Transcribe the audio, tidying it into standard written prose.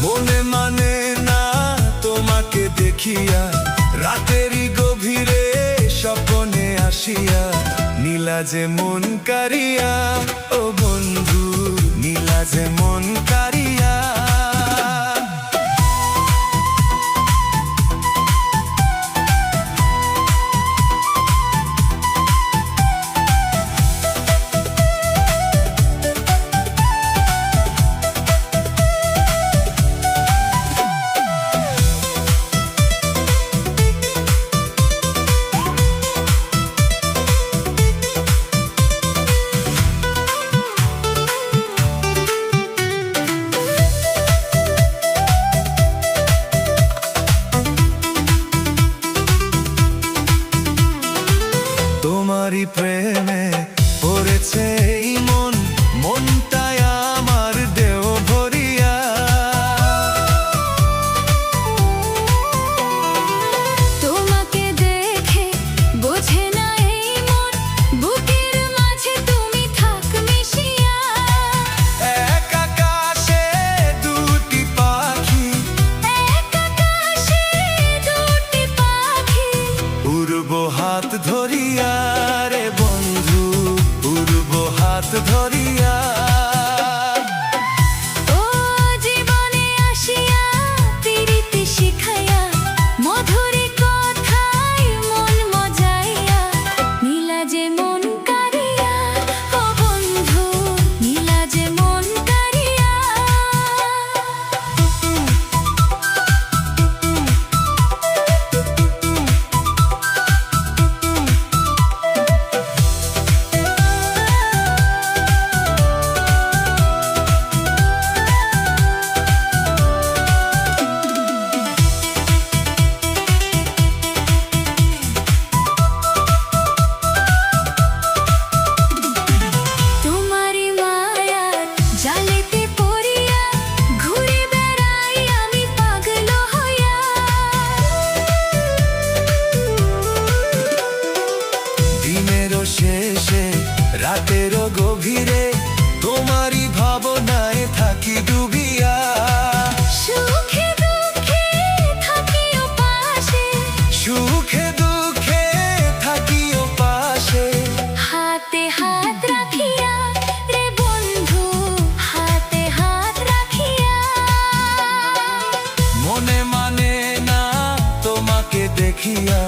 মনে মানে না তোমাকে দেখিয়া, রাতেরই গভীরে স্বপ্নে আসিয়া, নীলা যে মন কারিয়া, ও বন্ধু নীলা যে মন কারিয়া। তোমারই প্রেমে পড়েছে এই মন, মনটাই আমার দেহ ভরিয়া। তোমাকে দেখে বোঝে না এই মন, বুকের মাঝে তুমি থাক মিশিয়া। এক আকাশে দুটি পাখি, এক আকাশে দুটি পাখি, উড়বো হাত ধরিয়া রে বন্ধু, উড়বো হাত ধরিয়া। ও জীবনে আসিয়া প্রীতি শিখাইয়া, মধুর কথায় মন মজাইয়া, নীলা যে মন কারিয়া, ও বন্ধু নীলা যে মন কারিয়া। তোমারি মায়ার জালেতে পড়িয়া, ঘুরে বেড়াই আমি পাগল হইয়া। দিনেরও শেষে রাতেরও গভীরে তোমারই ভাবনায় থাকি ডুবিয়া। সুখে দুঃখে থাকিও পাশে, সুখে দুঃখে থাকিও পাশে, হাতে হাত রাখিয়া রে বন্ধু, হাতে হাত রাখিয়া। মনে মানে না তোমাকে দেখিয়া,